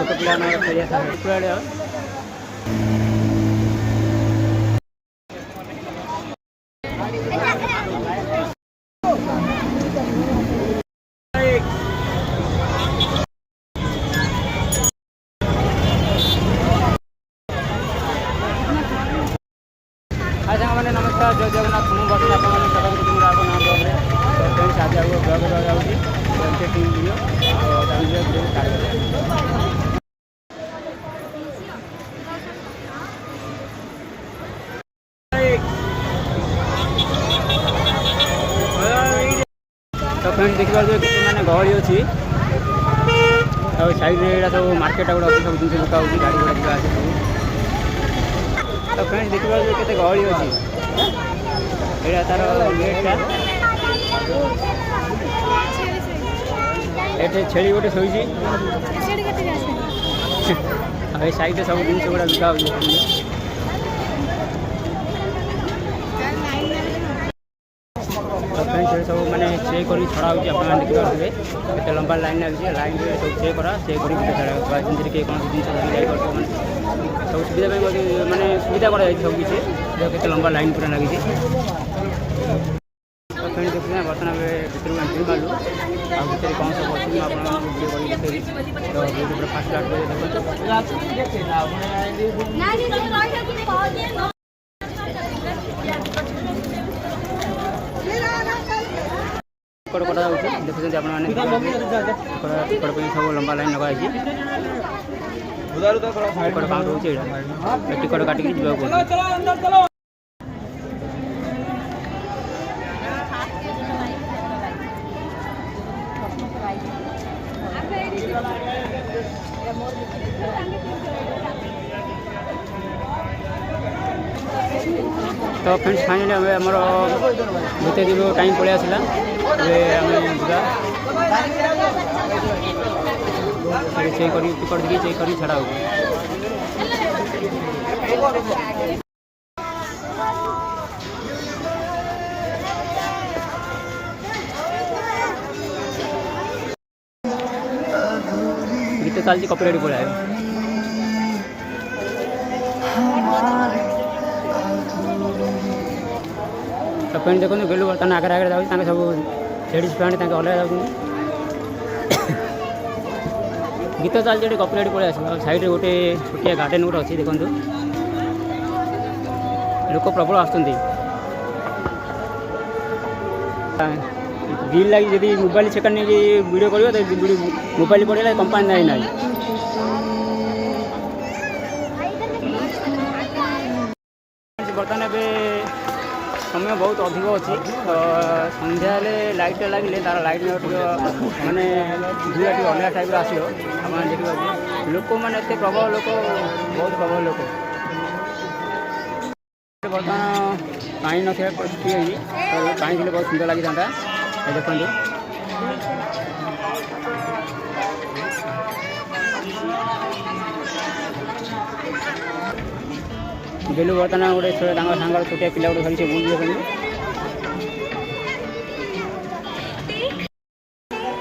छोट पिला खेलिया मैंने नमस्कार जय जगन्नाथ मुझे बस आपको नाम ब्लग्रे तो फ्रेंड्स आज आगे ब्लग जाऊँगी इंटरेस्टिंग वीडियो तो तो फ्रेंड्स देखिए कि मैंने गहली अच्छी और साइड में सब मार्केट गोटे अच्छी सब जिन बिका गाड़ी घोड़ा बिका आसे सब तो फ्रेंड्स देखिए के गहली अच्छी ये तार गेटा ये छेली गोटे शोची साइड सब जिन गुड़ा बिका फ्रेंड्स सब मैंने चेक कर छड़ा हो देखिए केते लंबा लाइन लगे लाइन सब चेक करा चेक कर छड़ा जमी किए कौन जिन सब सुविधा मैंने सुविधा कर सब किसी केते लंबा लाइन पूरा लगी तो फ्रेंड्स देखिए बर्तमान भितर एंट्री मारू आ भितर कौन सब अच्छी तो वीडियो फास्ट स्टार्ट टिकट कटा जाऊँगी देखुं आपने टिकट पर सब लंबा लाइन लगाई टिकट काउंटर हो टिकट काटिक जा तो फ्रेंड्स फाइनली आम गोटे दिन टाइम पलि आसला चेक कर टिकट देखिए चेक कर छड़ा हो गीत चलती कॉपीराइट पड़ा तो फ्रेंड देखो गेलु बर्तमान आगे आगे जाऊँ सब लेडीज फ्रेंड अलग जाऊँ गीत चलती कॉपीराइट पड़े आस साइड गोटे छोटिया गार्डन गोटे अच्छी देखो लोक प्रबल आसुँच बिल लगी जब मोबाइल सेकेंड नहीं वीडियो कर मोबाइल पड़ेगा कंपानी ना ना बर्तमान समय बहुत अधिक अच्छी तो सन्ध्या लाइट लगे तार लाइट माने दुआ अलग टाइप आसो देखिए लोक मैंने प्रबल लोक बहुत प्रबल लोक बर्तमान पानी ना परिस्थिति तो पानी थे बहुत सुंदर लगी था देखो गेलु बर्तमान गोटे सांग छोटिया पिला गोटे धरी बुल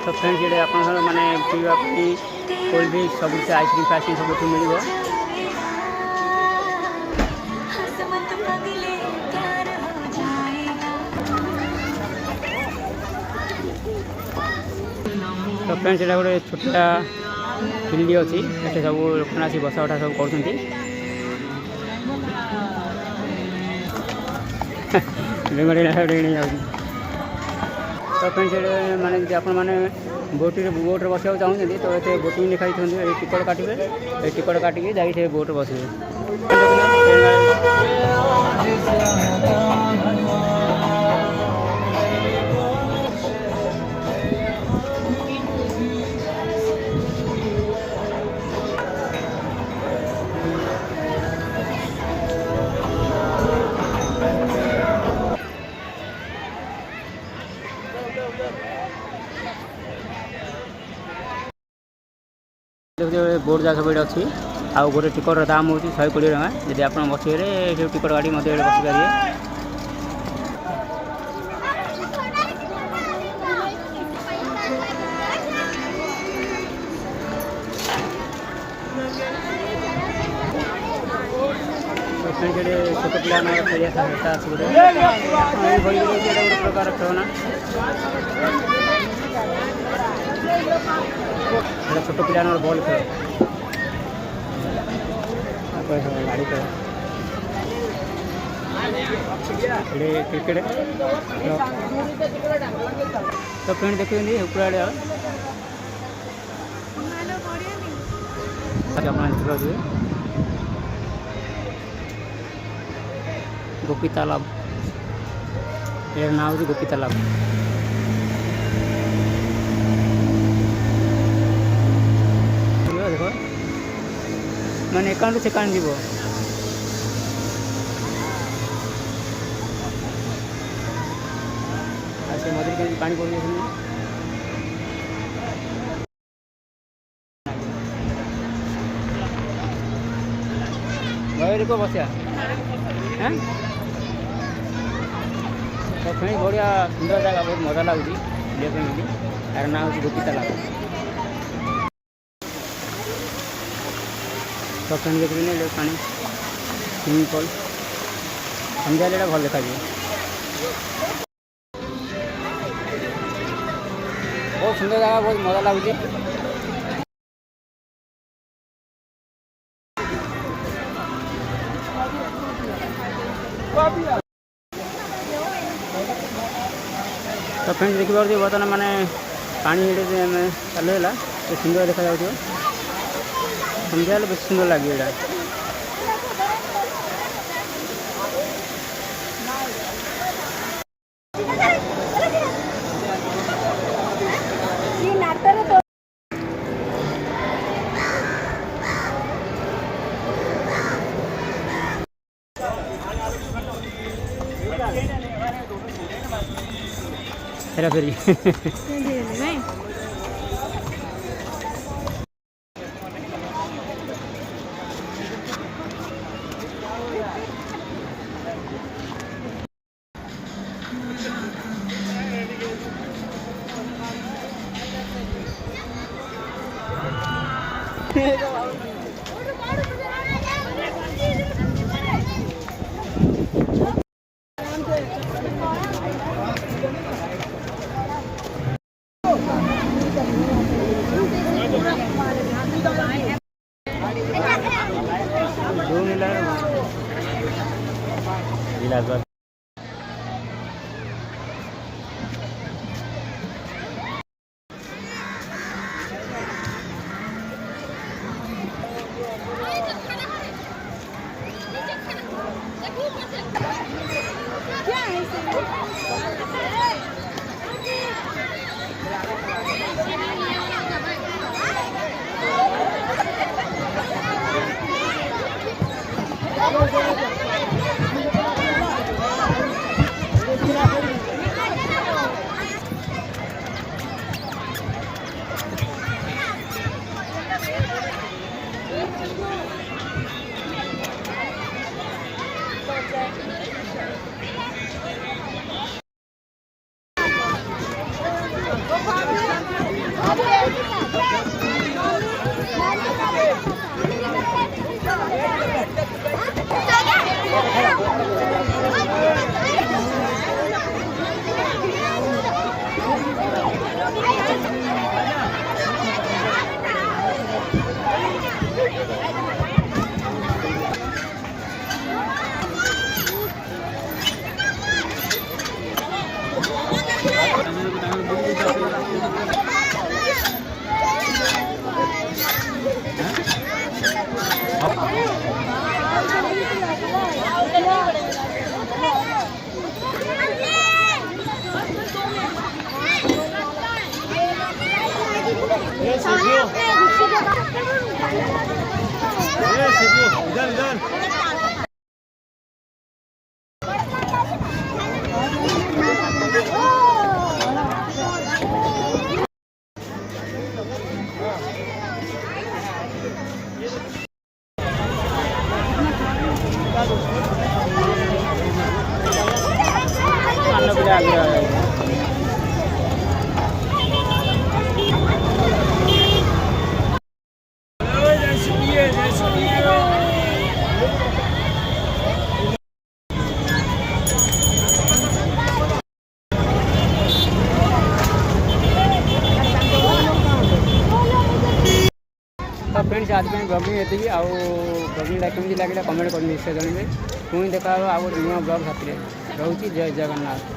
तो फ्रेंड्स ये आप मैंने पीवा कोल्ड ड्रिंक्स सब आइसक्रीम फाइसक्रीम सब मिल तो फ्रेंड्स ये गोटे छोटा फिल्ड अच्छी ये सब लोक आसी बसा उठा सब कर तो फ्रेंड्स माने आप बोट्रे बसा चाहते तो ये बोटिंग लिखाई टिकट काटे टिकट काटिक जाइए बोट बस बोर्ड जा सब अच्छी आउ गोटे टिकट दाम हो 120 टका जब आप बसइले टिकट गाड़ी मत बस पारे ଖେଳି ଛୋଟ ପିଲାମାନଙ୍କର ଖେଳିବା ସାଙ୍ଗଟା ଅଛି ଗୋଟେ ଭଳି ରହୁଛି ଏଇଟା ଗୋଟେ ପ୍ରକାର ଖେଳନା ଏଇଟା ଛୋଟ ପିଲାମାନଙ୍କର ବଲ୍ ଖେଳ ଗାଡ଼ି ଖେଳ ଏଠି କ୍ରିକେଟ ତ ଫ୍ରେଣ୍ଡ ଦେଖୁଛନ୍ତି ଉପର ଆଡ଼େ ଆପଣ ଦେଖିପାରୁଥିବେ ଗୋପୀ ତାଲାବ ଏହାର ନାଁ ହେଉଛି ଗୋପୀ ତାଲାବ ଦେଖ ମାନେ ଏକାଉଣ୍ଟ ସେ କାଣ ଯିବ ଆଉ ସେ ମଝିରେ କେମିତି ପାଣି ପଡ଼ି ଯାଇଛନ୍ତି ଭୟରେ ବସିବା হ্যাঁ তো ফেଣି বଢ଼ିଆ ସୁନ୍ଦର ଜାଗା ବହୁତ ମଜା ଲାଗୁଛି ଯିବା ପାଇଁ ବୋଲି ତାର ନାଁ ହେଉଛି ଗୋପୀ ତାଲାବ ତ ଫେଣି ଦେଖିବିନି ଏଠି ପାଣି ସୁଇମିଂ ପୁଲ୍ ସନ୍ଧ୍ୟାରେ ଏଇଟା ଭଲ ଦେଖାଯିବ ବହୁତ ସୁନ୍ଦର ଜାଗା ବହୁତ ମଜା ଲାଗୁଛି तो फ्रेंड्स देखिए बर्तमान मैंने पानी चालू है तो सुंदर देखा जाऊँ सन्ध्या बेस सुंदर लगे यहाँ हेरा फेरी गिलास रखी आज ब्लॉगिंग ये आउ ब्लॉगिंगटा केमी लगे कमेंट कर निश्चय जनइबे पुणी देखा आउ गोटे नुआ ब्लॉग साथी रोचे जय जगन्नाथ।